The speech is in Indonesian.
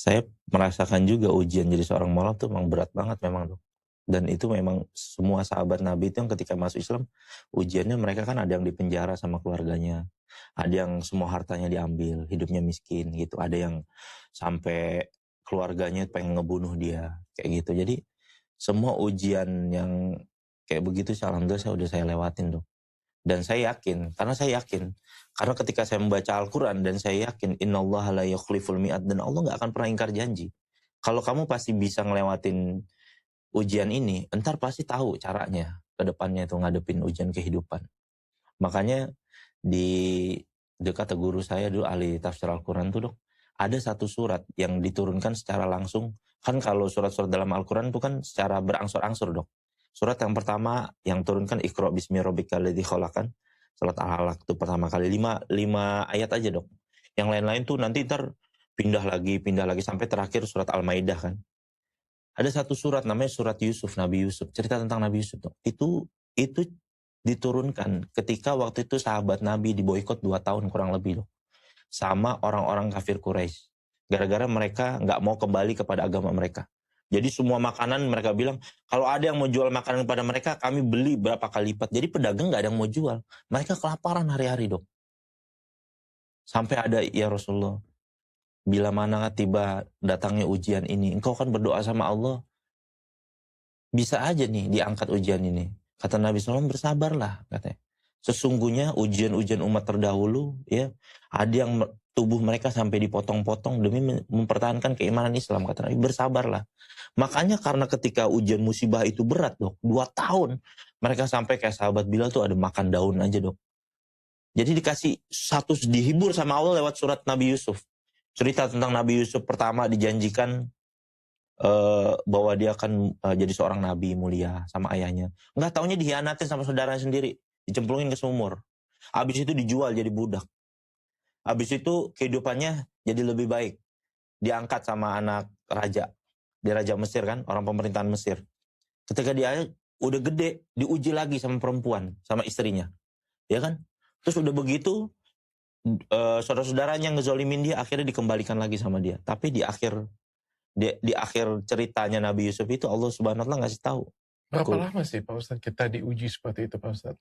Saya merasakan juga ujian jadi seorang mualaf tuh memang berat banget memang, Dok. Dan itu memang semua sahabat Nabi itu yang ketika masuk Islam, ujiannya mereka kan ada yang dipenjara sama keluarganya, ada yang semua hartanya diambil, hidupnya miskin gitu, ada yang sampai keluarganya pengen ngebunuh dia, kayak gitu. Jadi semua ujian yang kayak begitu alhamdulillah saya lewatin, Dok. Dan saya yakin, karena ketika saya membaca Al-Quran dan saya yakin innallaha la yukhliful mi'ad, dan Allah nggak akan pernah ingkar janji. Kalau kamu pasti bisa ngelewatin ujian ini, entar pasti tahu caranya ke depannya itu ngadepin ujian kehidupan. Makanya di dekat guru saya dulu ahli tafsir Al-Quran tuh, Dok, ada satu surat yang diturunkan secara langsung. Kan kalau surat-surat dalam Al-Quran itu kan secara berangsur-angsur, Dok. Surat yang pertama yang turunkan Iqra bismi rabbikal ladzi khalaq, surat Al-Alaq itu pertama kali 5 ayat aja, Dok. Yang lain-lain tuh nanti ntar pindah lagi sampai terakhir surat Al-Maidah kan. Ada satu surat namanya surat Yusuf, Nabi Yusuf, cerita tentang Nabi Yusuf, Dok. Itu diturunkan ketika waktu itu sahabat Nabi diboikot 2 tahun kurang lebih, Dok, sama orang-orang kafir Quraisy. Gara-gara mereka nggak mau kembali kepada agama mereka. Jadi semua makanan mereka bilang, kalau ada yang mau jual makanan kepada mereka, kami beli berapa kali lipat. Jadi pedagang nggak ada yang mau jual. Mereka kelaparan hari-hari, Dok. Sampai ada, ya Rasulullah, bila mana tiba datangnya ujian ini, engkau kan berdoa sama Allah, bisa aja nih diangkat ujian ini. Kata Nabi SAW, bersabarlah, katanya. Sesungguhnya ujian-ujian umat terdahulu, ya, ada yang tubuh mereka sampai dipotong-potong demi mempertahankan keimanan Islam, kata Nabi, bersabarlah. Makanya karena ketika ujian musibah itu berat, Dok, 2 tahun, mereka sampai kayak sahabat Bilal tuh ada makan daun aja, Dok. Jadi dikasih satu, dihibur sama Allah lewat surat Nabi Yusuf. Cerita tentang Nabi Yusuf pertama dijanjikan bahwa dia akan jadi seorang nabi mulia sama ayahnya. Nggak taunya dihianatin sama saudaranya sendiri, dicemplungin ke sumur. Habis itu dijual jadi budak. Habis itu kehidupannya jadi lebih baik. Diangkat sama anak raja. Dia raja Mesir kan, orang pemerintahan Mesir. Ketika dia udah gede, diuji lagi sama perempuan, sama istrinya. Ya kan? Terus udah begitu, saudara-saudaranya yang ngezolimin dia, akhirnya dikembalikan lagi sama dia. Tapi di akhir ceritanya Nabi Yusuf itu Allah Subhanahu wa taala ngasih tahu. Berapa lama sih Pak Ustadz kita diuji seperti itu Pak Ustadz?